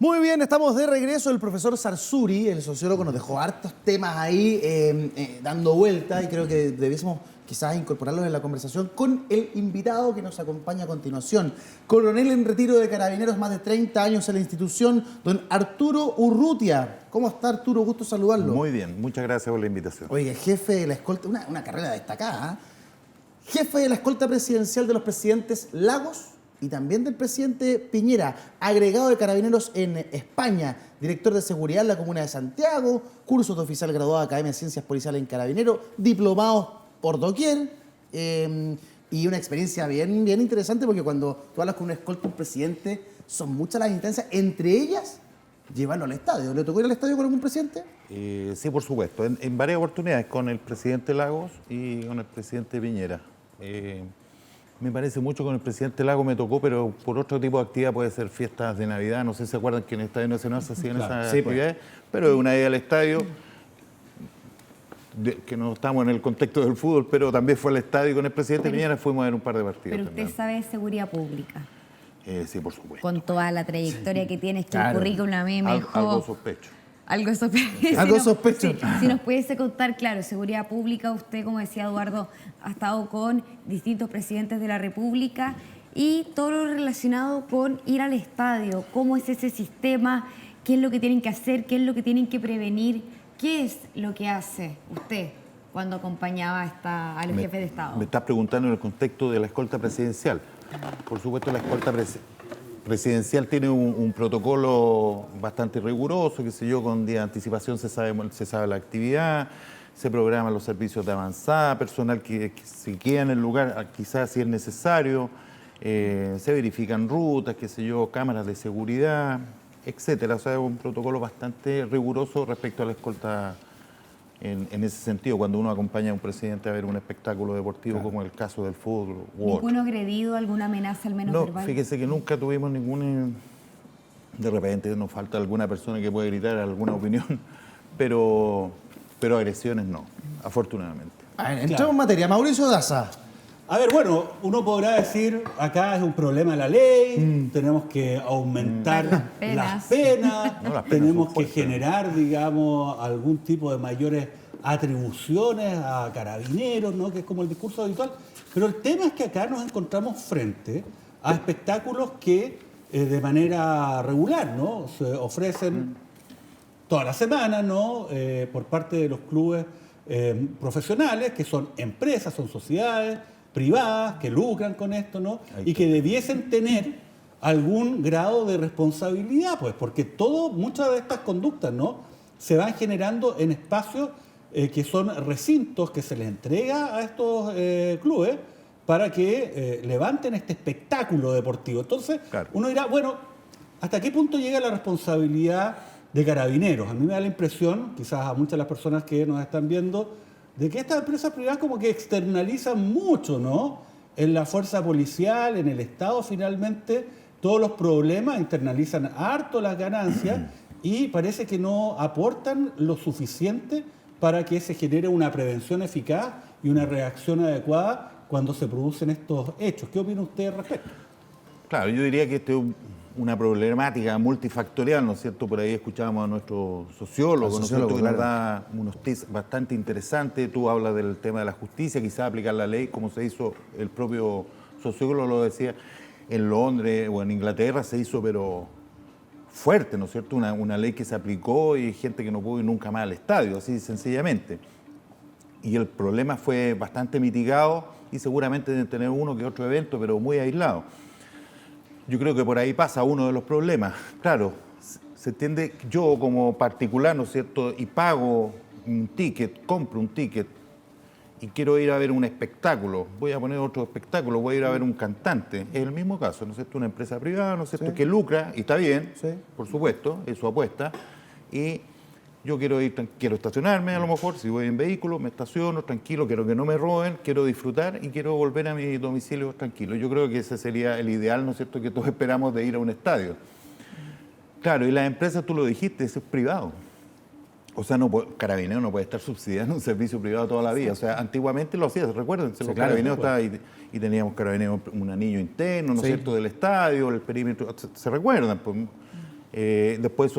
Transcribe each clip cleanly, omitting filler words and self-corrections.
Muy bien, estamos de regreso. El profesor Sarsuri, el sociólogo, nos dejó hartos temas ahí dando vuelta y creo que debiésemos quizás incorporarlos en la conversación con el invitado que nos acompaña a continuación. Coronel en retiro de Carabineros, más de 30 años en la institución, don Arturo Urrutia. ¿Cómo está, Arturo? Gusto saludarlo. Muy bien, muchas gracias por la invitación. Oye, jefe de la escolta, una carrera destacada, ¿eh? Jefe de la escolta presidencial de los presidentes Lagos y también del presidente Piñera, agregado de Carabineros en España, director de seguridad en la Comuna de Santiago, cursos de oficial graduado de Academia de Ciencias Policiales en Carabineros, diplomados por doquier, y una experiencia bien interesante porque cuando tú hablas con un escolta, un presidente, son muchas las instancias, entre ellas llevarlo al estadio. ¿Le tocó ir al estadio con algún presidente? Sí, por supuesto, en varias oportunidades, con el presidente Lagos y con el presidente Piñera. Me parece mucho con el presidente Lagos me tocó, pero por otro tipo de actividad, puede ser fiestas de Navidad, no sé si se acuerdan que en el Estadio Nacional se hacían esas actividades, pero una ida al estadio, que no estamos en el contexto del fútbol, pero también fue al estadio con el presidente Piñera, fuimos a ver un par de partidos. Pero usted sabe de seguridad pública. Sí, por supuesto. Con toda la trayectoria que tiene, que el currículum a mí me dejó... Algo sospecho. Algo sospecho. Algo sospecho. Sí, si nos pudiese contar, claro, seguridad pública, usted, como decía Eduardo, ha estado con distintos presidentes de la República y todo lo relacionado con ir al estadio, cómo es ese sistema, qué es lo que tienen que hacer, qué es lo que tienen que prevenir, qué es lo que hace usted cuando acompañaba a los jefes de Estado. Me estás preguntando en el contexto de la escolta presidencial. Por supuesto, la escolta presidencial tiene un protocolo bastante riguroso, qué sé yo, con día de anticipación se sabe la actividad, se programan los servicios de avanzada, personal que se queda en el lugar, quizás si es necesario, se verifican rutas, qué sé yo, cámaras de seguridad, etcétera. O sea, es un protocolo bastante riguroso respecto a la escolta en ese sentido, cuando uno acompaña a un presidente a ver un espectáculo deportivo, como el caso del fútbol. ¿Ninguno agredido, alguna amenaza al menos verbal? No, fíjese que nunca tuvimos ningún... De repente nos falta alguna persona que puede gritar alguna opinión, pero agresiones no, afortunadamente. A ver, entramos en materia. Mauricio Daza. A ver, bueno, uno podrá decir, acá es un problema de la ley, tenemos que aumentar las penas, No, las penas tenemos son que fuertes. generar, digamos, algún tipo de mayores atribuciones a carabineros, ¿no? Que es como el discurso habitual. Pero el tema es que acá nos encontramos frente a espectáculos que de manera regular, ¿no? Se ofrecen toda la semana, ¿no? Por parte de los clubes profesionales, que son empresas, son sociedades privadas que lucran con esto, ¿no? Y que debiesen tener algún grado de responsabilidad, pues, porque muchas de estas conductas, ¿no? Se van generando en espacios que son recintos que se les entrega a estos clubes para que levanten este espectáculo deportivo. Entonces, Claro. uno dirá, bueno, ¿hasta qué punto llega la responsabilidad de Carabineros? A mí me da la impresión, quizás a muchas de las personas que nos están viendo, de que estas empresas privadas como que externalizan mucho, ¿no? En la fuerza policial, en el Estado, finalmente, todos los problemas, internalizan harto las ganancias y parece que no aportan lo suficiente para que se genere una prevención eficaz y una reacción adecuada cuando se producen estos hechos. ¿Qué opina usted al respecto? Claro, yo diría que esto es una problemática multifactorial, ¿no es cierto? Por ahí escuchábamos a nuestro sociólogo, ¿no es cierto? Que nos da unos tips bastante interesantes. Tú hablas del tema de la justicia, quizás aplicar la ley, como se hizo, el propio sociólogo lo decía, en Londres o en Inglaterra se hizo, pero fuerte, ¿no es cierto? Una ley que se aplicó y gente que no pudo ir nunca más al estadio, así sencillamente. Y el problema fue bastante mitigado y seguramente deben tener uno que otro evento, pero muy aislado. Yo creo que por ahí pasa uno de los problemas. Claro, se entiende, yo como particular, ¿no es cierto?, y pago un ticket, compro un ticket y quiero ir a ver un espectáculo, voy a poner otro espectáculo, voy a ir a ver un cantante. Es el mismo caso, ¿no es cierto?, una empresa privada, ¿no es cierto?, que lucra, y está bien, por supuesto, es su apuesta, y yo quiero estacionarme a lo mejor, si voy en vehículo, me estaciono tranquilo, quiero que no me roben, quiero disfrutar y quiero volver a mi domicilio tranquilo. Yo creo que ese sería el ideal, ¿no es cierto?, que todos esperamos de ir a un estadio. Claro, y las empresas, tú lo dijiste, eso es privado. O sea, Carabineros no puede estar subsidiando un servicio privado toda la vida. O sea, antiguamente lo hacía, recuerden, los Carabineros estaba y teníamos Carabineros un anillo interno, ¿no es cierto?, del estadio, el perímetro, ¿se recuerdan? Pues, Después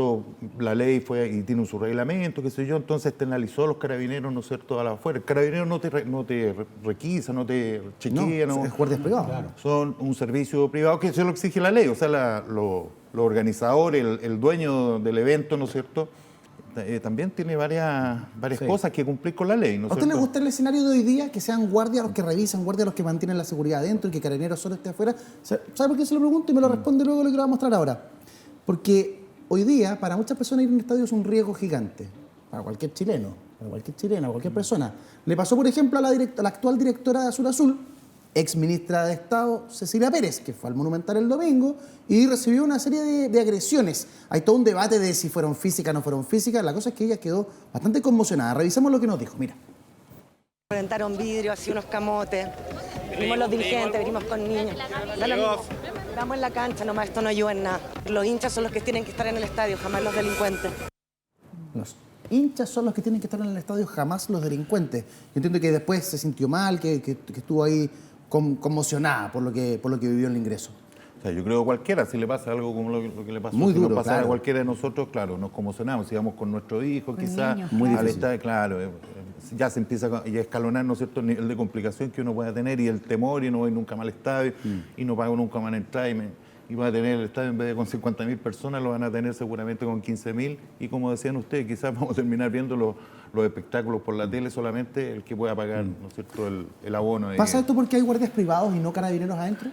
la ley fue y tiene su reglamento, qué sé yo, entonces externalizó a los carabineros, ¿no es cierto?, a la afuera. El carabinero no te requisa, no te chequea, no, es guardias privados. Claro. Son un servicio privado que se lo exige la ley, o sea, los organizadores, el dueño del evento, ¿no es cierto?, también tiene varias Sí. cosas que cumplir con la ley, ¿no es ¿A usted le cierto? gusta el escenario de hoy día? Que sean guardias los que revisan, guardias los que mantienen la seguridad adentro y que carabineros solo esté afuera. ¿Sabe por qué se lo pregunto? Y me lo responde luego lo que le voy a mostrar ahora. Porque hoy día, para muchas personas ir a un estadio es un riesgo gigante. Para cualquier chileno, para cualquier chilena, cualquier persona. Le pasó, por ejemplo, a la actual directora de Azul Azul, ex ministra de Estado, Cecilia Pérez, que fue al Monumental el domingo y recibió una serie de agresiones. Hay todo un debate de si fueron físicas o no fueron físicas. La cosa es que ella quedó bastante conmocionada. Revisemos lo que nos dijo. Mira. Reventaron vidrio, así unos camotes. Venimos los dirigentes, venimos con niños. Da lo mismo. Estamos en la cancha nomás, esto no ayuda en nada. Los hinchas son los que tienen que estar en el estadio, jamás los delincuentes. Los hinchas son los que tienen que estar en el estadio, jamás los delincuentes. Yo entiendo que después se sintió mal, que estuvo ahí conmocionada por lo que vivió en el ingreso. O sea, yo creo que cualquiera, si le pasa algo como lo que le pasó, Muy si duro, nos pasara claro. a cualquiera de nosotros, claro, nos conmocionamos, si vamos con nuestro hijo, Con quizás niños, Muy claro. al difícil. estadio, claro, ya se empieza a escalonar, ¿no es cierto?, el nivel de complicación que uno pueda tener y el temor y no voy nunca más al estadio y no pago nunca más en entrar y va a tener el estadio en vez de con 50.000 personas, lo van a tener seguramente con 15.000 y como decían ustedes, quizás vamos a terminar viendo los espectáculos por la tele solamente el que pueda pagar, ¿no es cierto?, el abono. ¿Pasa esto porque hay guardias privados y no carabineros adentro?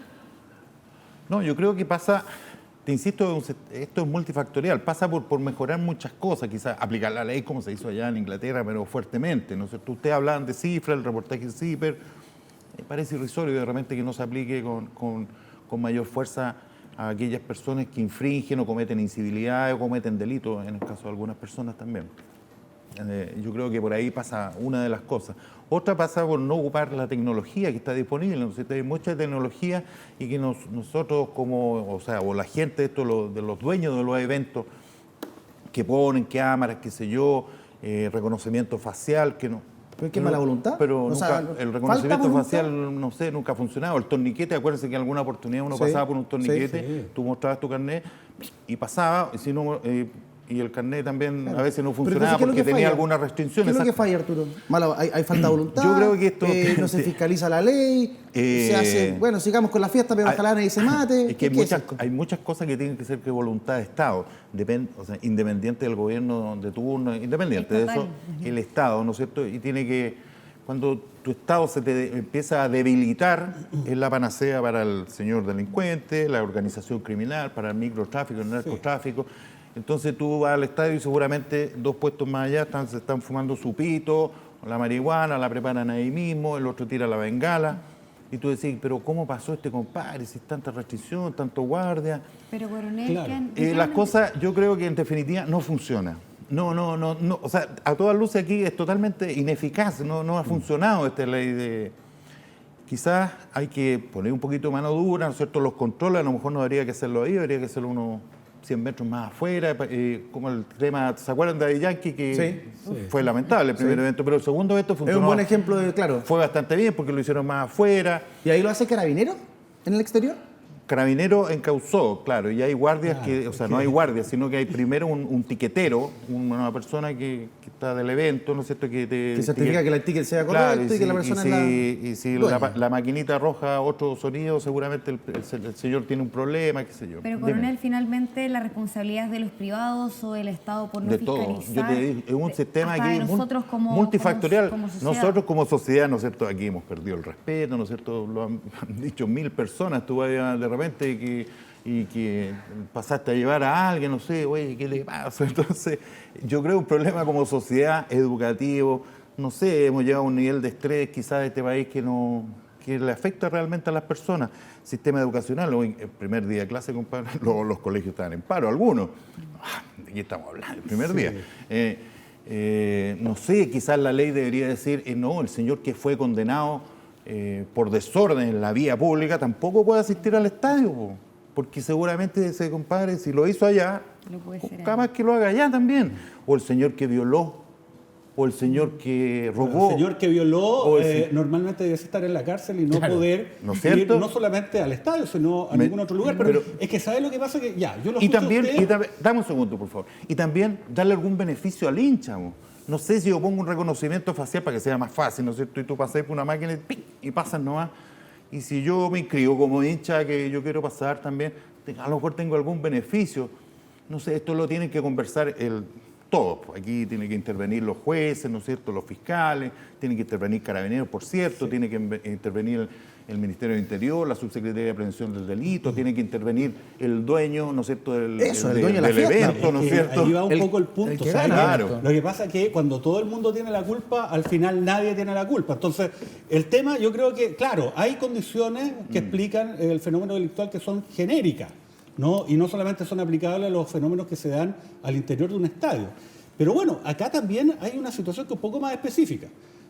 No, yo creo que pasa, te insisto, esto es multifactorial, pasa por mejorar muchas cosas, quizás aplicar la ley como se hizo allá en Inglaterra, pero fuertemente, ¿no es cierto? Ustedes hablaban de cifras, el reportaje de CIPER, me parece irrisorio de repente que no se aplique con mayor fuerza a aquellas personas que infringen o cometen incivilidades o cometen delitos, en el caso de algunas personas también. Yo creo que por ahí pasa una de las cosas. Otra pasa por no ocupar la tecnología que está disponible. ¿No? Hay mucha tecnología y que nosotros o la gente de los dueños de los eventos que ponen cámaras, qué sé yo, reconocimiento facial, que no. ¿Pero qué mala voluntad? Pero O nunca, sea, el ¿falta reconocimiento voluntad? facial, no sé, nunca ha funcionado. El torniquete, acuérdense que en alguna oportunidad uno Sí, pasaba por un torniquete, sí. tú mostrabas tu carnet y pasaba, y si no, y el carnet también Claro. a veces no Pero funcionaba entonces, ¿qué es lo porque que tenía falla? algunas restricciones. ¿Qué es lo que Exacto. falla, Arturo? ¿Hay falta de voluntad? Yo creo que esto- no se fiscaliza la ley, se hace, bueno, sigamos con la fiesta, pero ojalá nadie se mate. Es que ¿Qué es esto? hay muchas cosas que tienen que ser que voluntad de Estado, o sea, independiente del gobierno de turno, independiente de Estatal. eso, el Estado, ¿no es cierto? Y tiene que, cuando tu Estado se te empieza a debilitar, es la panacea para el señor delincuente, la organización criminal, para el microtráfico, el narcotráfico. Entonces tú vas al estadio y seguramente 2 puestos más allá se están fumando su pito, la marihuana, la preparan ahí mismo, el otro tira la bengala. Y tú decís, pero ¿cómo pasó este compadre? Si es tanta restricción, tanto guardia. Pero coronel, Claro. Las cosas, yo creo que en definitiva no funcionan. No, o sea, a todas luces aquí es totalmente ineficaz, no ha funcionado esta ley de... Quizás hay que poner un poquito mano dura, ¿no es cierto? Los controles, a lo mejor no habría que hacerlo ahí, habría que hacerlo unos 100 metros más afuera, como el tema, ¿se acuerdan de Yankee? Que fue lamentable el primer evento, pero el segundo evento Es funcionó. un buen ejemplo de, claro. Fue bastante bien porque lo hicieron más afuera. ¿Y ahí lo hace Carabineros en el exterior? Carabinero encausó, claro, y hay guardias o sea, no hay guardias, sino que hay primero un tiquetero, una persona que está del evento, ¿no es cierto? Que certifica que el ticket sea Claro, correcto y que la persona es la y si dueña. la maquinita arroja otro sonido, seguramente el señor tiene un problema, qué sé yo. Pero Dime. coronel, finalmente la responsabilidad es de los privados o del Estado por no De todo. fiscalizar. Yo te digo, es un sistema hasta aquí de nosotros como multifactorial. como sociedad. Nosotros como sociedad, ¿no es cierto? Aquí hemos perdido el respeto, ¿no es cierto? Lo han dicho 1000 personas. Tú vas de repente que pasaste a llevar a alguien, no sé, oye, ¿qué le pasa? Entonces, yo creo un problema como sociedad, educativo, no sé, hemos llegado a un nivel de estrés quizás de este país que le afecta realmente a las personas. Sistema educacional, hoy, el primer día de clase, compadre, los colegios estaban en paro, algunos. ¿De qué estamos hablando? El primer día. No sé, quizás la ley debería decir, no, el señor que fue condenado por desorden en la vía pública tampoco puede asistir al estadio, po. Porque seguramente ese compadre, si lo hizo allá, Lo puede hacer capaz que lo haga allá también. O el señor que violó o el señor que robó. El señor que violó o normalmente debe estar en la cárcel y no poder ¿no es ir cierto? no solamente al estadio, sino a ningún otro lugar. Pero es que ¿sabes lo que pasa? Que ya, yo lo escucho a usted. Dame un segundo, por favor. Y también darle algún beneficio al hincha. No sé si yo pongo un reconocimiento facial para que sea más fácil, ¿no es cierto? Y tú pasas por una máquina y pasas nomás. Y si yo me inscribo como hincha, que yo quiero pasar también, a lo mejor tengo algún beneficio. No sé, esto lo tienen que conversar todos. Aquí tienen que intervenir los jueces, ¿no es cierto?, los fiscales, tienen que intervenir Carabineros, por cierto, tiene que intervenir el Ministerio del Interior, la Subsecretaría de Prevención del Delito, tiene que intervenir el dueño, ¿no es cierto?, el dueño de la del fiesta, evento, ¿no es cierto? Ahí va un poco el punto. que ¿sabes? gana, claro. Lo que pasa es que cuando todo el mundo tiene la culpa, al final nadie tiene la culpa. Entonces, el tema, yo creo que, claro, hay condiciones que explican el fenómeno delictual que son genéricas, ¿no? Y no solamente son aplicables a los fenómenos que se dan al interior de un estadio. Pero bueno, acá también hay una situación que es un poco más específica.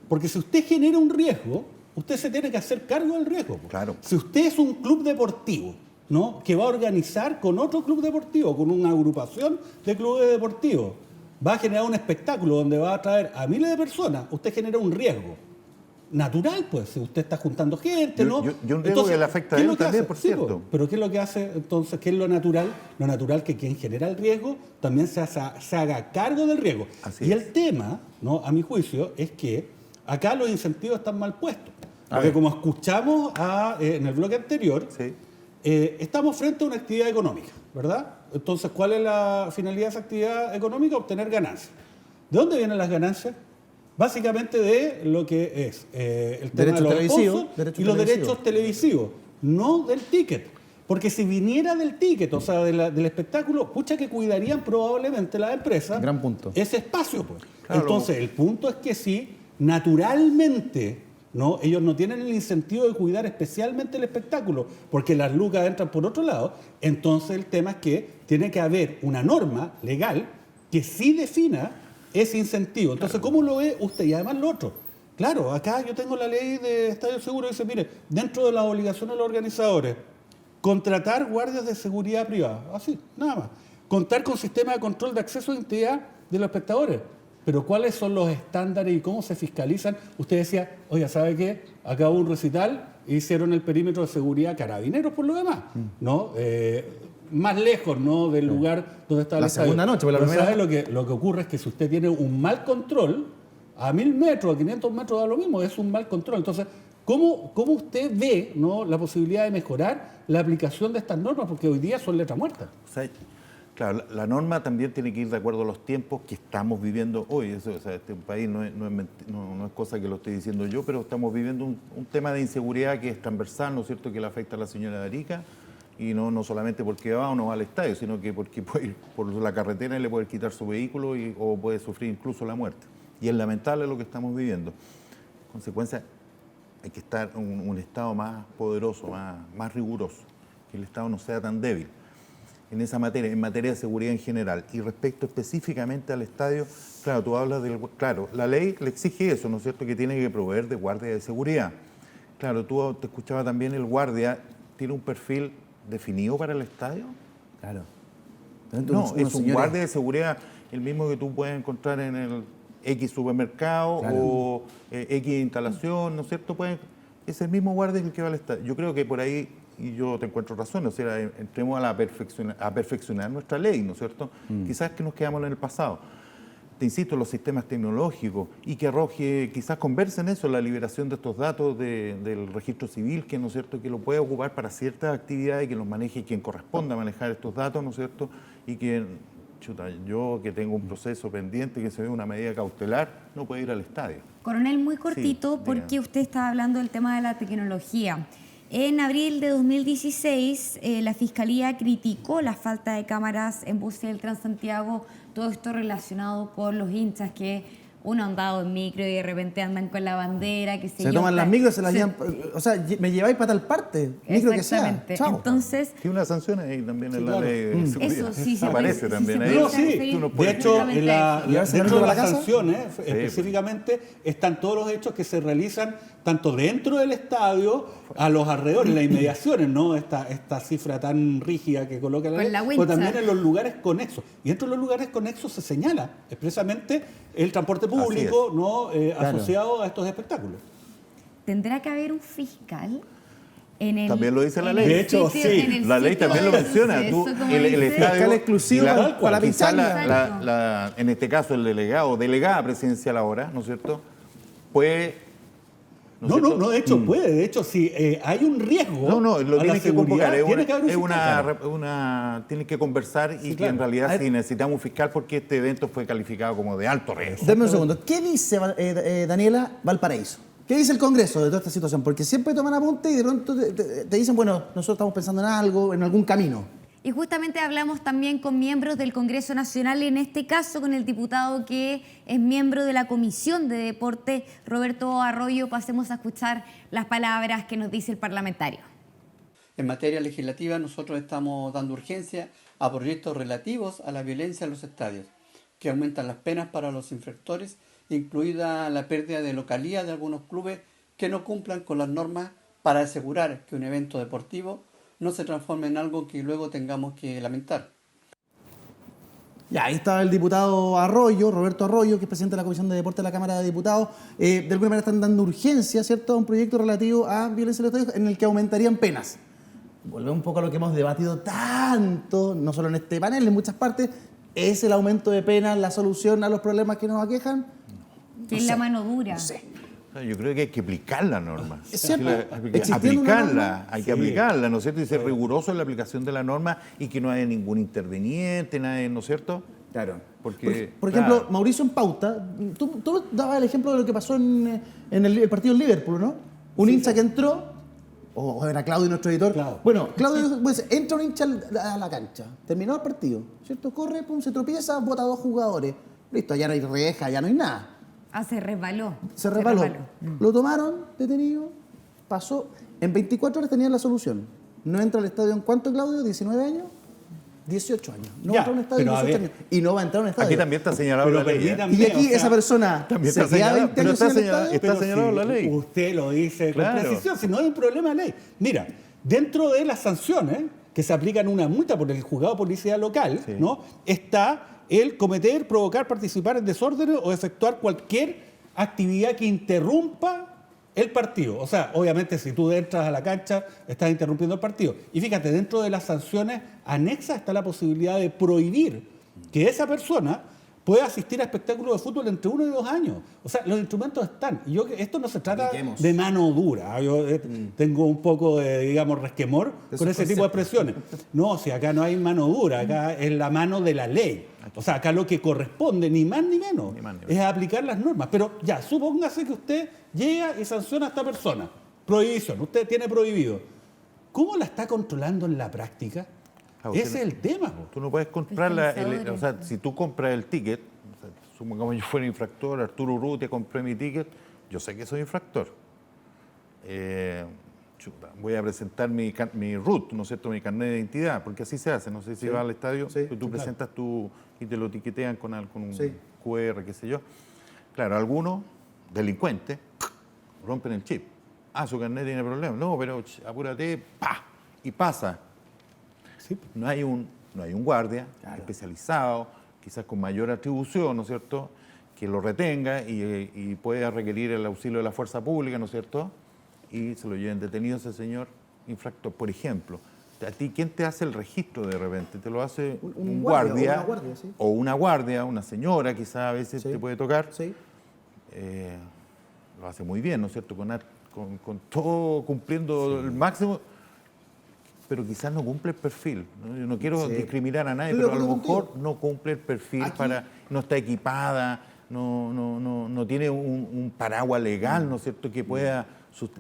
Porque si usted genera un riesgo, usted se tiene que hacer cargo del riesgo. Claro. Si usted es un club deportivo, ¿no?, que va a organizar con otro club deportivo, con una agrupación de clubes deportivos, va a generar un espectáculo donde va a atraer a miles de personas, usted genera un riesgo natural, pues, si usted está juntando gente, ¿no? Yo un riesgo que le afecta a ¿qué es él lo que también, hace? por Sí, cierto. pues, pero ¿qué es lo que hace entonces? ¿Qué es lo natural? Lo natural que quien genera el riesgo también se haga cargo del riesgo. Así y es. el tema, ¿no?, a mi juicio, es que acá los incentivos están mal puestos. A Porque ver. como escuchamos en el bloque anterior, Sí. estamos frente a una actividad económica, ¿verdad? Entonces, ¿cuál es la finalidad de esa actividad económica? Obtener ganancias. ¿De dónde vienen las ganancias? Básicamente de lo que es el tema de los sponsors y los derechos televisivos, no del ticket. Porque si viniera del ticket, o sea, del espectáculo, pucha que cuidarían probablemente las empresas Gran punto. ese espacio. Pues. Claro. Entonces, el punto es que sí, naturalmente, ¿no?, ellos no tienen el incentivo de cuidar especialmente el espectáculo, porque las lucas entran por otro lado. Entonces, el tema es que tiene que haber una norma legal que sí defina ese incentivo. Entonces, ¿cómo lo ve usted? Y además lo otro. Claro, acá yo tengo la ley de Estadio Seguro que dice, mire, dentro de las obligaciones de los organizadores, contratar guardias de seguridad privada. Así, nada más. Contar con sistema de control de acceso a identidad de los espectadores. Pero ¿cuáles son los estándares y cómo se fiscalizan? Usted decía, oiga, ¿sabe qué? Acá hubo un recital, hicieron el perímetro de seguridad Carabineros por lo demás, ¿no? Más lejos, ¿no?, del lugar donde está el estadio. Segunda noche, por la Pero primera. ¿sabe lo que ocurre? Es que si usted tiene un mal control, a 1000 metros, a 500 metros da lo mismo, es un mal control. Entonces, ¿cómo usted ve, ¿no?, la posibilidad de mejorar la aplicación de estas normas? Porque hoy día son letra muerta. O sea, claro, la norma también tiene que ir de acuerdo a los tiempos que estamos viviendo hoy. Eso, o sea, este país no es cosa que lo estoy diciendo yo, pero estamos viviendo un tema de inseguridad que es transversal, ¿no es cierto?, que le afecta a la señora de Arica, y no solamente porque va o no va al estadio, sino que porque puede ir por la carretera y le puede quitar su vehículo o puede sufrir incluso la muerte. Y es lamentable lo que estamos viviendo. En consecuencia, hay que estar un Estado más poderoso, más riguroso, que el Estado no sea tan débil en esa materia, en materia de seguridad en general. Y respecto específicamente al estadio, claro, tú hablas claro, la ley le exige eso, ¿no es cierto?, que tiene que proveer de guardia de seguridad. Claro, tú te escuchaba también, el guardia tiene un perfil definido para el estadio. Claro. No, es un guardia de seguridad, el mismo que tú puedes encontrar en el X supermercado, claro, o X instalación, ¿no es cierto? Es el mismo guardia el que va al estadio. Yo creo que por ahí, y yo te encuentro razón, o sea, entremos a perfeccionar nuestra ley, ¿no es cierto? Quizás que nos quedamos en el pasado. Te insisto, los sistemas tecnológicos, y que arroje, quizás conversen eso, la liberación de estos datos del registro civil, que, ¿no es cierto?, que lo puede ocupar para ciertas actividades y que los maneje quien corresponda a manejar estos datos, ¿no es cierto? Y que, yo que tengo un proceso pendiente, que se ve una medida cautelar, no puedo ir al estadio. Coronel, muy cortito, Sí, porque usted estaba hablando del tema de la tecnología. En abril de 2016, la Fiscalía criticó la falta de cámaras en buses del Transantiago, todo esto relacionado con los hinchas que uno ha andado en micro y de repente andan con la bandera, que se toman las micros, se las llevan, o sea, me lleváis para tal parte, micro que sea. Exactamente. Chao. Entonces, Tiene una sanción ahí también en la claro. ley de seguridad. eso sí se aparece puede- también sí ahí. se No, puede sí. referir Tú no puedes- De hecho, directamente en a eso. ¿Llevarse dentro de dentro de las la casa? sanciones, específicamente, están todos los hechos que se realizan tanto dentro del estadio a los alrededores, las inmediaciones, ¿no? Esta cifra tan rígida que coloca la Con ley, la pero wincha. también en los lugares conexos. Y dentro de los lugares conexos se señala expresamente el transporte público, ¿no? Asociado a estos espectáculos. ¿Tendrá que haber un fiscal? En el, También lo dice la en ley. el De hecho, sitio- sí. en el La ley sitio también lo de menciona. suceso, Tú, como el dice. estadio, Fiscal exclusivo para la quizá pichanga. en este caso el delegado, delegada presidencial ahora, ¿no es cierto? Puede... No, de hecho puede. De hecho, si hay un riesgo. No, lo a la tiene que convocar. seguridad, tiene que haber un fiscal, claro. Tiene que conversar y que claro. en realidad sí necesitamos un fiscal porque este evento fue calificado como de alto riesgo. Dame un segundo. ¿Qué dice Daniela Valparaíso? ¿Qué dice el Congreso de toda esta situación? Porque siempre toman apunte y de pronto te dicen, bueno, nosotros estamos pensando en algo, en algún camino. Y justamente hablamos también con miembros del Congreso Nacional, en este caso con el diputado que es miembro de la Comisión de Deporte, Roberto Arroyo. Pasemos a escuchar las palabras que nos dice el parlamentario. En materia legislativa, nosotros estamos dando urgencia a proyectos relativos a la violencia en los estadios, que aumentan las penas para los infractores, incluida la pérdida de localía de algunos clubes que no cumplan con las normas para asegurar que un evento deportivo no se transforme en algo que luego tengamos que lamentar. Ya, ahí está el diputado Arroyo, Roberto Arroyo, que es presidente de la Comisión de Deporte de la Cámara de Diputados. De alguna manera están dando urgencia, ¿cierto?, a un proyecto relativo a violencia en los estadios en el que aumentarían penas. Volvemos un poco a lo que hemos debatido tanto, no solo en este panel, en muchas partes. ¿Es el aumento de penas la solución a los problemas que nos aquejan? Que es la mano dura. No sé. Yo creo que hay que aplicar la norma. Es cierto. Hay que Existiendo una aplicarla, norma, hay que aplicarla, ¿no es cierto? Y ser riguroso en la aplicación de la norma y que no haya ningún interveniente, nadie, ¿no es cierto? Claro. Porque, Por ejemplo, claro. Mauricio en pauta, tú dabas el ejemplo de lo que pasó en el partido en Liverpool, ¿no? Un hincha que entró, o era Claudio nuestro editor. Claro. Bueno, Claudio, pues, entra un hincha a la cancha, terminó el partido, ¿cierto? Corre, pum, se tropieza, bota a 2 jugadores. Listo, ya no hay reja, ya no hay nada. Ah, se resbaló. Se resbaló. Lo tomaron detenido, pasó. En 24 horas tenían la solución. No entra al estadio en cuánto, Claudio, 19 años. 18 años. No Ya, entra a un estadio en pero a 18 ver. años. Y no va a entrar a un estadio. Aquí también está señalado Pero la ley. permítame, Y aquí o sea, esa persona también se está queda señalado, 20 pero años está en el señalado. estadio. Está pero señalado si la ley. Usted lo dice con Claro. precisión, si no hay un problema de ley. Mira, dentro de las sanciones que se aplican una multa por el juzgado de policía local, Sí. ¿no? Está el cometer, provocar, participar en desórdenes o efectuar cualquier actividad que interrumpa el partido. O sea, obviamente si tú entras a la cancha, estás interrumpiendo el partido. Y fíjate, dentro de las sanciones anexas está la posibilidad de prohibir que esa persona pueda asistir a espectáculos de fútbol entre 1 y 2 años. O sea, los instrumentos están. Y esto no se trata Apliquemos. de mano dura. Yo tengo un poco de, digamos, resquemor con ese tipo de expresiones. No, si acá no hay mano dura, acá es la mano de la ley. O sea, acá lo que corresponde, ni más ni menos, Ni más ni menos. es aplicar las normas. Pero ya, supóngase que usted llega y sanciona a esta persona. Prohibición, usted tiene prohibido. ¿Cómo la está controlando en la práctica? Ah, Ese usted es el tema, po. Tú no puedes comprar Fiscalizadores. o sea, si tú compras el ticket, o sea, supongamos yo fuera infractor, Arturo Urrutia, compré mi ticket, yo sé que soy infractor. Chuta, voy a presentar mi RUT, ¿no es cierto?, mi carnet de identidad, porque así se hace, no sé si vas al estadio, Sí, tú presentas tu y te lo etiquetean con un Sí. QR, qué sé yo. Claro, algunos delincuentes rompen el chip. Ah, su carnet tiene problemas. No, pero apúrate, ¡pa! Y pasa. Sí. No hay un guardia especializado, quizás con mayor atribución, ¿no es cierto?, que lo retenga y pueda requerir el auxilio de la fuerza pública, ¿no es cierto?, y se lo lleven detenido a ese señor infractor. Por ejemplo, ¿a ti quién te hace el registro de repente? ¿Te lo hace un guardia? O una guardia, sí. O una guardia, una señora, quizás a veces Sí. te puede tocar. Sí. Lo hace muy bien, ¿no es cierto?, con todo cumpliendo el máximo, pero quizás no cumple el perfil, ¿no? Yo no quiero Sí. discriminar a nadie, Estoy de pero a lo acuerdo mejor contigo. no cumple el perfil Aquí- no está equipada, no tiene un paraguas legal, ¿no es cierto?, que pueda...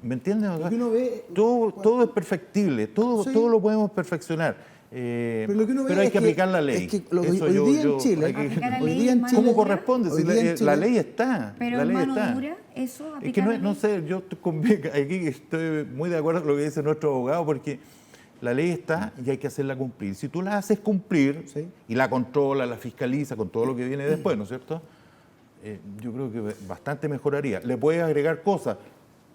¿Me entiendes? Lo que uno ve- Todo es perfectible, Sí. todo lo podemos perfeccionar. Pero lo que uno ve pero hay es que aplicar la ley. Es que hoy Eso día en Chile, hay que- Aplicar la hoy ley día es en mano Chile, ¿Cómo dura? corresponde? Hoy Si día en la Chile- ley está. Pero la en ley mano está. dura, eso, Es que aplicar no, la no ley. sé, yo aquí estoy muy de acuerdo con lo que dice nuestro abogado, porque la ley está y hay que hacerla cumplir. Si tú la haces cumplir Sí. y la controla, la fiscaliza con todo lo que viene después, ¿no es cierto? Yo creo que bastante mejoraría. Le puedes agregar cosas.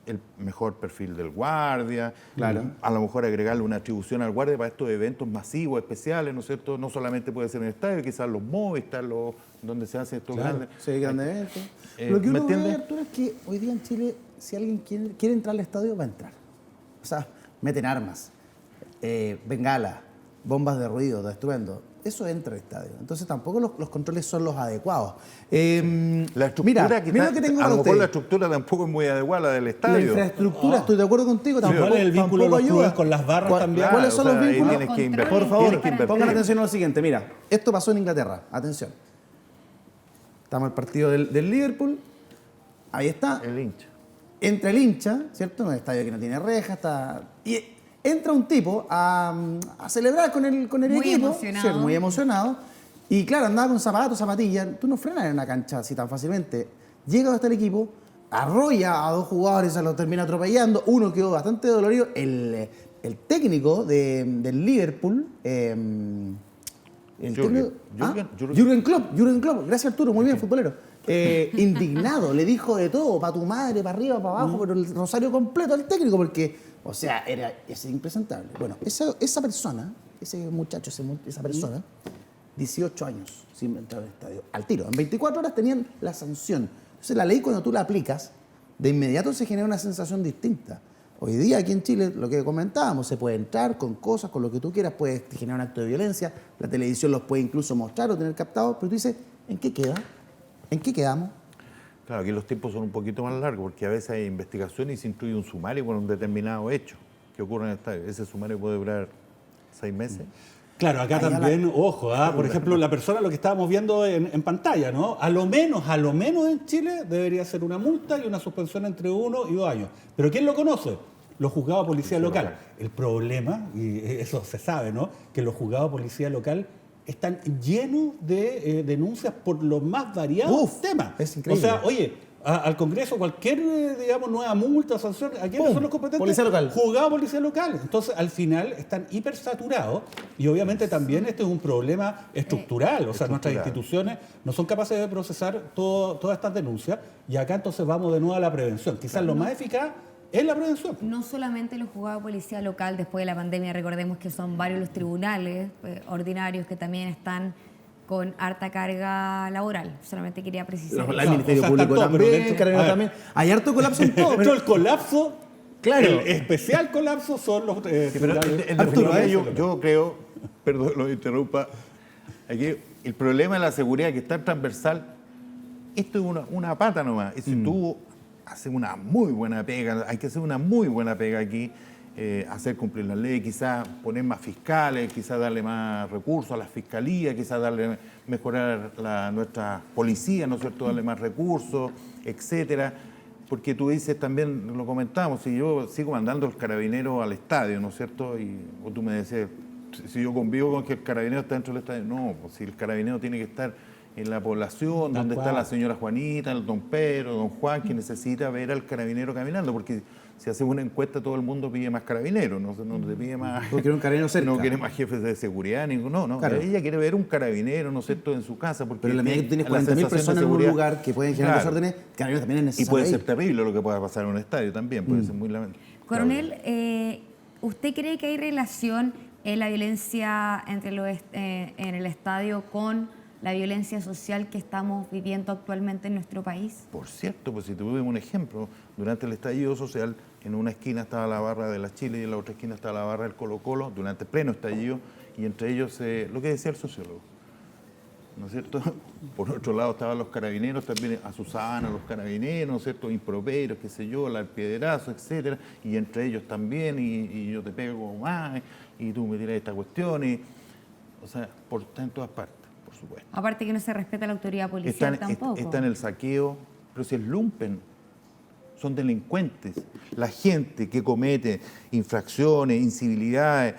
el mejor perfil del guardia, Claro. a lo mejor agregarle una atribución al guardia para estos eventos masivos, especiales, ¿no es cierto? No solamente puede ser en el estadio, quizás los Movistar, donde se hacen estos grandes. Sí, grandes eventos. ¿me Lo que uno ve, entiendes? Arturo, es que hoy día en Chile, si alguien quiere entrar al estadio, va a entrar. O sea, meten armas, bengalas, bombas de ruido, de estruendo. Eso entra al estadio. Entonces tampoco los controles son los adecuados. La estructura, mira lo que tengo a para lo mejor usted. la estructura tampoco es muy adecuada, la del La estadio. infraestructura, estoy de acuerdo contigo. ¿Cuál Tampoco, es el vínculo de tampoco los clubes ayuda. con las barras también? Claro, ¿Cuáles son o sea, los ahí vínculos? tienes que invertir. Por favor, Tienes que invertir. pongan atención a lo siguiente. Mira, esto pasó en Inglaterra. Atención. Estamos en el partido del Liverpool. Ahí está. El hincha. Entra el hincha, ¿cierto? En un estadio que no tiene reja, y entra un tipo a celebrar con el Muy equipo. emocionado. ¿cierto? Muy emocionado. Y claro, andaba con zapatos, zapatillas. Tú no frenas en una cancha así tan fácilmente. Llega hasta el equipo, arrolla a dos jugadores, se los termina atropellando. Uno quedó bastante dolorido. El técnico del Liverpool, Jürgen Jürgen Klopp, gracias Arturo, muy bien, futbolero. Indignado, le dijo de todo, para tu madre, para arriba, para abajo, pero el rosario completo al técnico, porque, o sea, es impresentable. Bueno, esa persona, ese muchacho, esa persona, 18 años sin entrar al estadio, al tiro. En 24 horas tenían la sanción. Entonces, la ley, cuando tú la aplicas, de inmediato se genera una sensación distinta. Hoy día aquí en Chile, lo que comentábamos, se puede entrar con cosas, con lo que tú quieras, puedes generar un acto de violencia, la televisión los puede incluso mostrar o tener captados, pero tú dices, ¿en qué queda? ¿En qué quedamos? Claro, aquí los tiempos son un poquito más largos porque a veces hay investigación y se instruye un sumario por un determinado hecho que ocurre en el estadio. Ese sumario puede durar 6 meses. Claro, acá también, ojo, por ejemplo, la persona, lo que estábamos viendo en pantalla, ¿no? A lo menos en Chile debería ser una multa y una suspensión entre 1 y 2 años. ¿Pero quién lo conoce? Los juzgados de policía local. El problema, y eso se sabe, ¿no? Que los juzgados de policía local están llenos de denuncias por los más variados temas. Es increíble. O sea, oye, al Congreso cualquier, digamos, nueva multa, sanción, ¿a quiénes ¡Pum! son los competentes? Policía local. Juzgado policía local. Entonces, al final están hipersaturados y obviamente también este es un problema estructural. O sea, nuestras instituciones no son capaces de procesar todas estas denuncias y acá entonces vamos de nuevo a la prevención. Quizás lo más eficaz es la prevención. No solamente los juzgados de policía local, después de la pandemia, recordemos que son varios los tribunales ordinarios que también están con harta carga laboral. Solamente quería precisar. El eso. Ministerio o sea, Público está todo, pero también, dentro- Carabineros a ver. también. Hay harto colapso en todo. Dentro del colapso, Claro. el especial colapso son los Pero tribunales. en Arturo, definitiva, yo creo, perdón, lo interrumpa, aquí el problema de la seguridad que es tan transversal, esto es una pata nomás. Y si tú haces una muy buena pega, hay que hacer una muy buena pega aquí, hacer cumplir la ley, quizás poner más fiscales, quizás darle más recursos a las fiscalías, quizás mejorar nuestra policía, ¿no es cierto?, darle más recursos, etcétera. Porque tú dices también, lo comentamos, si yo sigo mandando los carabineros al estadio, ¿no es cierto? O tú me decías, si yo convivo con que el carabinero está dentro del estadio, no, pues si el carabinero tiene que estar en la población, donde está la señora Juanita, el don Pedro, don Juan, que necesita ver al carabinero caminando, porque si hacemos una encuesta todo el mundo pide más carabineros, no te pide más... Porque quiere un carabinero cerca. No quiere más jefes de seguridad, no. Claro. Ella quiere ver un carabinero, ¿no es cierto?, en su casa. Porque Pero en la medida que tú tienes la 40.000 sensación de personas en un seguridad- lugar que pueden generar Claro. desórdenes, Carabineros también es Y necesario. puede ir. ser terrible lo que pueda pasar en un estadio también, puede ser muy lamentable. Coronel, ¿usted cree que hay relación en la violencia en el estadio con la violencia social que estamos viviendo actualmente en nuestro país? Por cierto, pues si tuvimos un ejemplo, durante el estallido social, en una esquina estaba la barra de la Chile y en la otra esquina estaba la barra del Colo-Colo, durante pleno estallido, y entre ellos, lo que decía el sociólogo, ¿no es cierto? Por otro lado estaban los carabineros, también azuzaban a los carabineros, ¿no es cierto? Improperios, qué sé yo, el piedrazo, etcétera, y entre ellos también, y yo te pego como más, y tú me tiras esta cuestión, o sea, está en todas partes, por supuesto. Aparte que no se respeta la autoridad policial tampoco. Está en el saqueo, pero si es lumpen, son delincuentes. La gente que comete infracciones, incivilidades,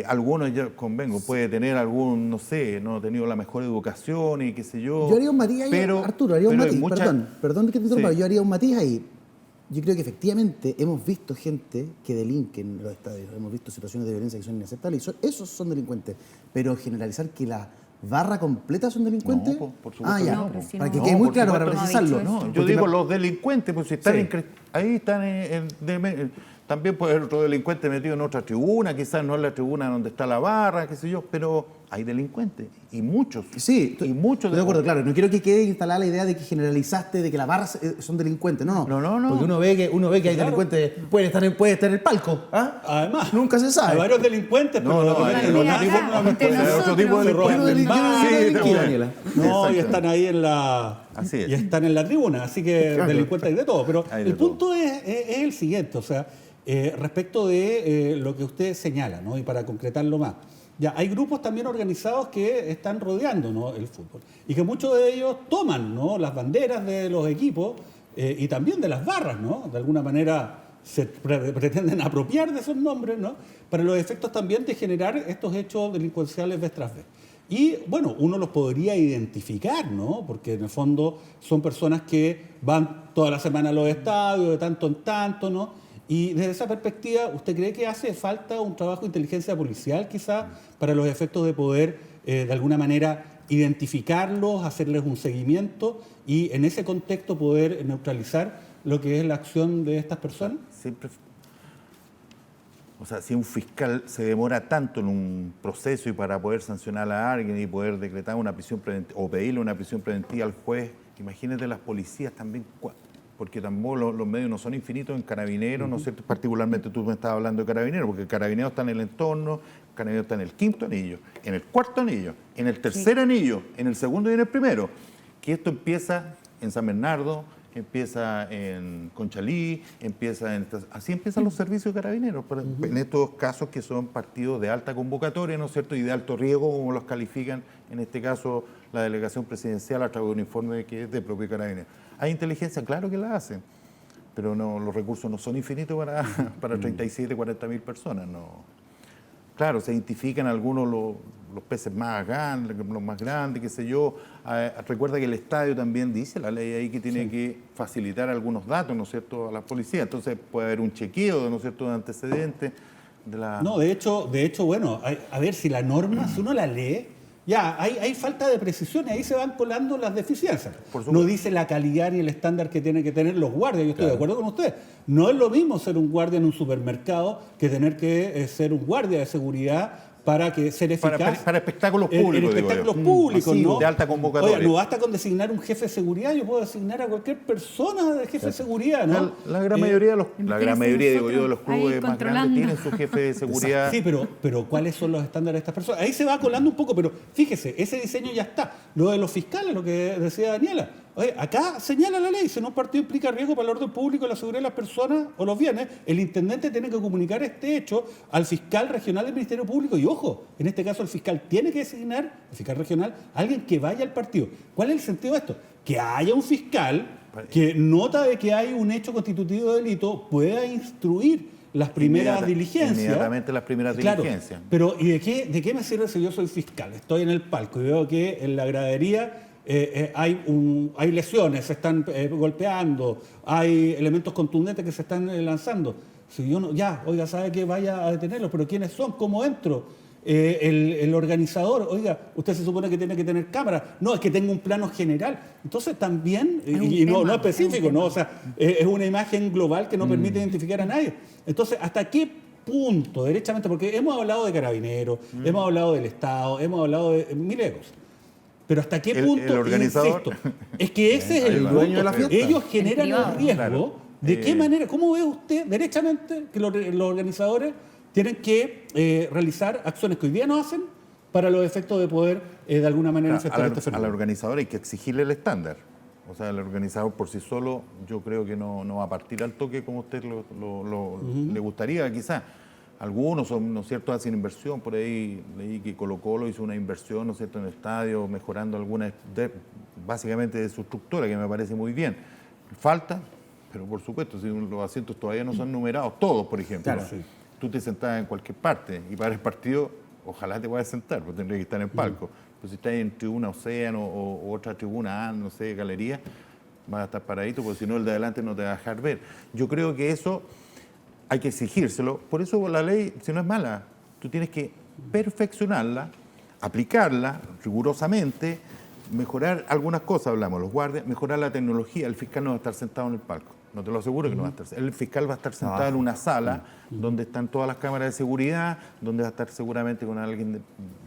algunos, ya convengo, puede tener algún, no sé, no ha tenido la mejor educación y qué sé yo. Yo haría un matiz ahí, pero, Arturo, haría un pero hay matiz, mucha- perdón que te interrumpa, Sí. yo haría un matiz ahí. Yo creo que efectivamente hemos visto gente que delinque en los estadios, hemos visto situaciones de violencia que son inaceptables y esos son delincuentes, pero generalizar que la barra completa son delincuentes? No, por supuesto ah, ya. que no, pero si para no- que quede muy por claro, para supuesto precisarlo. no ha dicho No, yo Porque digo la- los delincuentes, pues si están Sí. ahí están también puede haber otro delincuente metido en otra tribuna, quizás no en la tribuna donde está la barra, qué sé yo, pero hay delincuentes y muchos. Sí, y muchos estoy de acuerdo, claro. No quiero que quede instalada la idea de que generalizaste de que las barras son delincuentes. No. No. Porque uno ve que hay delincuentes, puede estar en el palco. ¿Ah? Además, Nunca se sabe. hay varios delincuentes, pero No, no, no, cometen hay- los Mira, nativos acá, nuevamente. entre Hay otro tipo de nosotros. roban Yo el no bar. delinquí, Sí, Daniela. No, y Exacto. están ahí en la. Así es. Y están en la tribuna, así que Claro. delincuentes hay de todo. Pero Hay de el punto es el siguiente, o sea, respecto de lo que usted señala, ¿no? Y para concretarlo más. Ya, hay grupos también organizados que están rodeando, ¿no?, el fútbol. Y que muchos de ellos toman, ¿no?, las banderas de los equipos y también de las barras, ¿no? De alguna manera se pretenden apropiar de esos nombres, ¿no?, para los efectos también de generar estos hechos delincuenciales vez tras vez. Y bueno, uno los podría identificar, ¿no? Porque en el fondo son personas que van toda la semana a los estadios, de tanto en tanto, ¿no? Y desde esa perspectiva, ¿usted cree que hace falta un trabajo de inteligencia policial quizás para los efectos de poder de alguna manera identificarlos, hacerles un seguimiento y en ese contexto poder neutralizar lo que es la acción de estas personas? Siempre, o sea, si un fiscal se demora tanto en un proceso y para poder sancionar a alguien y poder decretar una prisión preventiva o pedirle una prisión preventiva al juez, imagínate las policías también, porque tampoco los medios no son infinitos en Carabineros, ¿no es cierto? Particularmente tú me estabas hablando de Carabineros, porque Carabineros está en el entorno, Carabineros está en el quinto anillo, en el cuarto anillo, en el tercer anillo, en el segundo y en el primero. Que esto empieza en San Bernardo, empieza en Conchalí, así empiezan los servicios de Carabineros, en estos casos que son partidos de alta convocatoria, ¿no es cierto?, y de alto riesgo, como los califican en este caso la delegación presidencial a través de un informe que es de propio Carabineros. ¿Hay inteligencia? Claro que la hacen, pero no, los recursos no son infinitos para 37, 40 mil personas. No. Claro, se identifican algunos los peces más grandes, los más grandes, qué sé yo. Recuerda que el estadio también dice, la ley ahí, que tiene que facilitar algunos datos, ¿no es cierto?, a la policía. Entonces puede haber un chequeo, ¿no es cierto?, de antecedentes. No, de hecho, bueno, a ver si la norma, si uno la lee, ya, hay falta de precisión y ahí se van colando las deficiencias. No dice la calidad ni el estándar que tienen que tener los guardias, yo estoy de acuerdo con usted. No es lo mismo ser un guardia en un supermercado que tener que ser un guardia de seguridad para que ser eficaz. Para espectáculos públicos, en espectáculos públicos, masivo, ¿no? de alta convocatoria. Oiga, no basta con designar un jefe de seguridad, yo puedo designar a cualquier persona de jefe de seguridad, ¿no? La gran mayoría de los, nosotros de los clubes ahí más grandes controlando. tienen su jefe de seguridad. Sí, pero ¿cuáles son los estándares de estas personas? Ahí se va colando un poco, pero fíjese, ese diseño ya está. Lo de los fiscales, lo que decía Daniela. Oye, acá señala la ley, si no un partido implica riesgo para el orden público, la seguridad de las personas o los bienes, el intendente tiene que comunicar este hecho al fiscal regional del Ministerio Público y, ojo, en este caso el fiscal tiene que designar, el fiscal regional, a alguien que vaya al partido. ¿Cuál es el sentido de esto? Que haya un fiscal que nota de que hay un hecho constitutivo de delito, pueda instruir las primeras diligencias. Inmediatamente las primeras diligencias. Pero ¿y de qué me sirve si yo soy fiscal? Estoy en el palco y veo que en la gradería hay lesiones, se están golpeando, hay elementos contundentes que se están lanzando. Si yo no, ya, oiga, sabe que vaya a detenerlos, pero ¿quiénes son? ¿Cómo entro? El organizador, oiga, usted se supone que tiene que tener cámara. No, es que tengo un plano general. Entonces también, y no específico, ¿no? O sea, es una imagen global que no permite identificar a nadie. Entonces, ¿hasta qué punto, derechamente? Porque hemos hablado de Carabineros, hemos hablado del Estado, hemos hablado de miles de cosas. Pero ¿hasta qué punto, el organizador, insisto, es que ese es el dueño punto. de la fiesta. Ellos generan el privado. riesgo. Claro. ¿De qué manera? ¿Cómo ve usted derechamente que los organizadores tienen que realizar acciones que hoy día no hacen para los efectos de poder de alguna manera infectar este A la fenómeno? organizadora hay que exigirle el estándar. O sea, el organizador por sí solo yo creo que no va a partir al toque como a usted le gustaría quizás. Algunos, ¿no es cierto?, hacen inversión. Por ahí leí que Colo-Colo hizo una inversión, ¿no es cierto?, en el estadio, mejorando algunas, básicamente de su estructura, que me parece muy bien. Falta, pero por supuesto, si los asientos todavía no son numerados, todos, por ejemplo. Claro. Sí. Tú te sentás en cualquier parte y para el partido, ojalá te puedas sentar, porque tendrías que estar en palco. Pero si estás en tribuna Océano o otra tribuna A, no sé, galería, vas a estar paradito, porque si no el de adelante no te va a dejar ver. Yo creo que eso hay que exigírselo. Por eso la ley, si no es mala, tú tienes que perfeccionarla, aplicarla rigurosamente, mejorar algunas cosas, hablamos, los guardias, mejorar la tecnología. El fiscal no va a estar sentado en el palco, no te lo aseguro que no va a estar. El fiscal va a estar sentado en una sala donde están todas las cámaras de seguridad, donde va a estar seguramente con alguien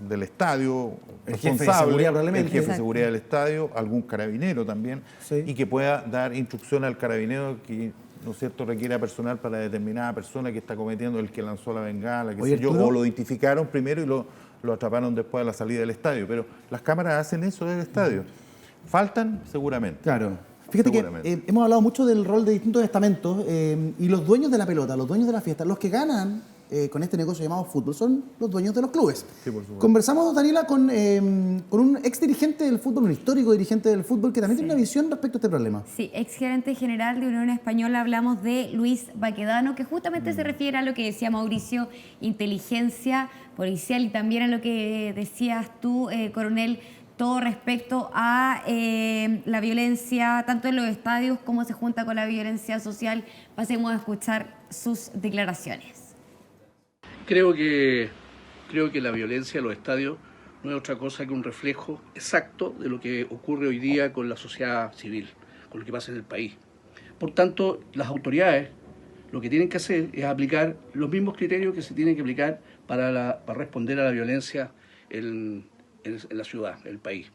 del estadio, El jefe de responsable, seguridad probablemente. el jefe de Exacto. seguridad del estadio, algún carabinero también, Sí. y que pueda dar instrucción al carabinero que, ¿no es cierto?, requiera personal para determinada persona que está cometiendo, el que lanzó la bengala, que Oye, sé yo, Arturo. o lo identificaron primero y lo atraparon después a la salida del estadio. Pero las cámaras hacen eso del estadio. ¿Faltan? Seguramente. Claro. Fíjate que Seguramente. hemos hablado mucho del rol de distintos estamentos y los dueños de la pelota, los dueños de la fiesta, los que ganan con este negocio llamado fútbol son los dueños de los clubes. Sí, por supuesto. Conversamos, Daniela, con un ex dirigente del fútbol, un histórico dirigente del fútbol que también tiene una visión respecto a este problema. Sí, ex gerente general de Unión Española, hablamos de Luis Baquedano, que justamente se refiere a lo que decía Mauricio, inteligencia policial, y también a lo que decías tú, coronel, todo respecto a la violencia, tanto en los estadios como se junta con la violencia social. Pasemos a escuchar sus declaraciones. Creo que la violencia en los estadios no es otra cosa que un reflejo exacto de lo que ocurre hoy día con la sociedad civil, con lo que pasa en el país. Por tanto, las autoridades lo que tienen que hacer es aplicar los mismos criterios que se tienen que aplicar para responder a la violencia en la ciudad, en el país.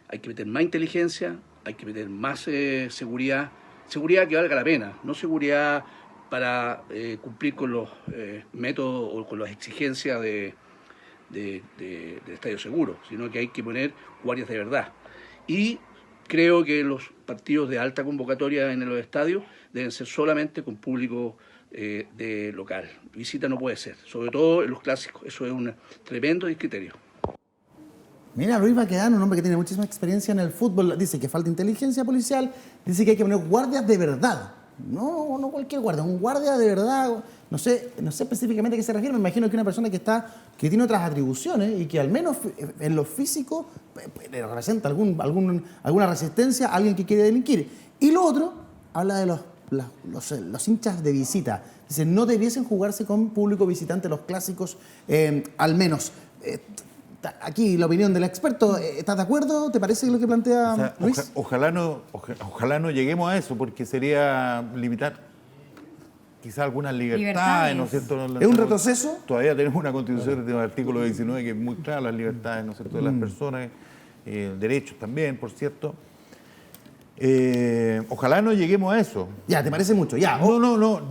Hay que meter más inteligencia, hay que meter más seguridad que valga la pena, no seguridad para cumplir con los métodos o con las exigencias de estadio seguro, sino que hay que poner guardias de verdad. Y creo que los partidos de alta convocatoria en los estadios deben ser solamente con público de local. Visita no puede ser, sobre todo en los clásicos. Eso es un tremendo discriterio. Mira, Luis Baquedano, un hombre que tiene muchísima experiencia en el fútbol, dice que falta inteligencia policial, dice que hay que poner guardias de verdad. No cualquier guardia, un guardia de verdad. No sé específicamente a qué se refiere. Me imagino que una persona que tiene otras atribuciones y que al menos en lo físico representa alguna resistencia a alguien que quiere delinquir. Y lo otro, habla de los hinchas de visita. Dice, no debiesen jugarse con público visitante los clásicos, al menos. Aquí la opinión del experto, ¿estás de acuerdo? ¿Te parece lo que plantea O sea, Luis? ojalá no lleguemos a eso, porque sería limitar quizás algunas libertades, ¿no es cierto? ¿Es un retroceso? Todavía tenemos una constitución que tiene un artículo 19 que es muy claro, las libertades, ¿no es cierto?, de las personas, derechos también, por cierto. Ojalá no lleguemos a eso. Ya, ¿te parece mucho? Ya. No.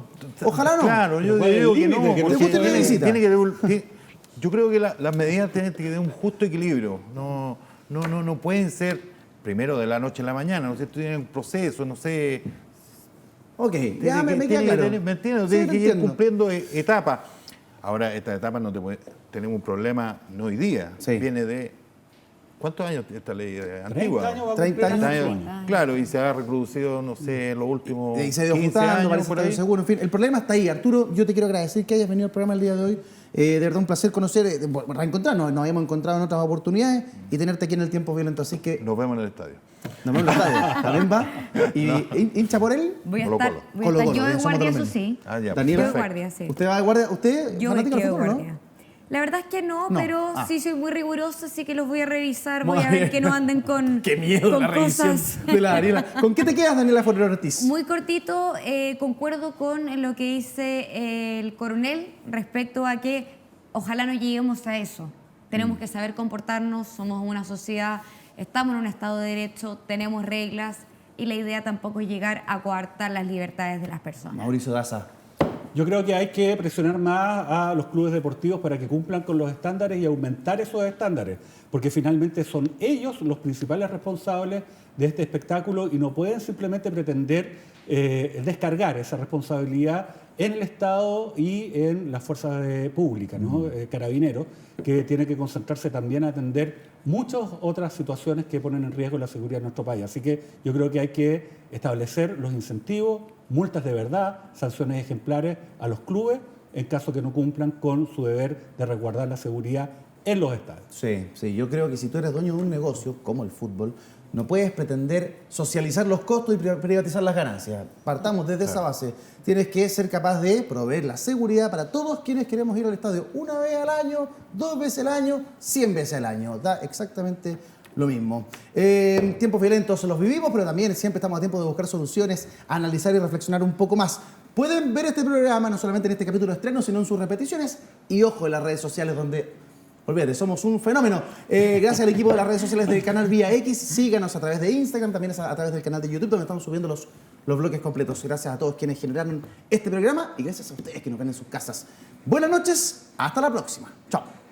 Ojalá no. Claro, yo ¿Cuál es el digo que límite? no, Que no porque se puede visitar. tiene que haber yo creo que las medidas tienen que tener un justo equilibrio. No pueden ser primero de la noche a la mañana, ¿no es cierto? Tienen un proceso, no sé. Ok, ya me queda claro. ¿Me entiendes? Sí, Tiene te que ir entiendo. cumpliendo etapas. Ahora, estas etapas tenemos un problema no hoy día. Sí. Viene de... ¿Cuántos años esta ley antigua? 30 años va a 30 cumplir años. el Años, próximo año. claro, y se ha reproducido, no sé, en los últimos Y se ha ido 15 juntando, años, parece por estar ahí. seguro. En fin, el problema está ahí. Arturo, yo te quiero agradecer que hayas venido al programa el día de hoy. De verdad, un placer conocer, reencontrarnos. Nos habíamos encontrado en otras oportunidades y tenerte aquí en el Tiempo Violento. Así que Nos vemos en el estadio. nos vemos en el estadio. ¿También va? ¿Y hincha por él? Voy a Colo estar, Colo. voy a estar Colo yo Colo, de somos guardia, de lo eso mismo. sí. Ah, ya, Daniela, Yo de perfecto. guardia, sí. ¿Usted va de guardia? ¿Usted Yo me fanático del quedo fútbol, guardia. no? La verdad es que no, No. pero Ah. sí soy muy rigurosa, así que los voy a revisar. Muy Voy a ver bien. que no anden con, Qué miedo con la revisión cosas. de la Daniela. ¿Con qué te quedas, Daniela Forero Ortiz? Muy cortito, concuerdo con lo que dice el coronel respecto a que ojalá no lleguemos a eso. Tenemos que saber comportarnos, somos una sociedad, estamos en un Estado de Derecho, tenemos reglas y la idea tampoco es llegar a coartar las libertades de las personas. Mauricio Daza. Yo creo que hay que presionar más a los clubes deportivos para que cumplan con los estándares y aumentar esos estándares, porque finalmente son ellos los principales responsables de este espectáculo y no pueden simplemente pretender descargar esa responsabilidad en el Estado y en las fuerzas públicas, ¿no? Carabineros, que tiene que concentrarse también a atender muchas otras situaciones que ponen en riesgo la seguridad de nuestro país. Así que yo creo que hay que establecer los incentivos, multas de verdad, sanciones ejemplares a los clubes en caso que no cumplan con su deber de resguardar la seguridad en los estadios. Sí, yo creo que si tú eres dueño de un negocio, como el fútbol, No puedes pretender socializar los costos y privatizar las ganancias. Partamos desde esa base. Tienes que ser capaz de proveer la seguridad para todos quienes queremos ir al estadio una vez al año, 2 veces al año, 100 veces al año. Da exactamente lo mismo. Tiempos violentos los vivimos, pero también siempre estamos a tiempo de buscar soluciones, analizar y reflexionar un poco más. Pueden ver este programa no solamente en este capítulo de estreno, sino en sus repeticiones. Y ojo en las redes sociales donde... Olvídate, somos un fenómeno. Gracias al equipo de las redes sociales del canal Vía X. Síganos a través de Instagram, también a través del canal de YouTube, donde estamos subiendo los bloques completos. Gracias a todos quienes generaron este programa y gracias a ustedes que nos ven en sus casas. Buenas noches, hasta la próxima. Chao.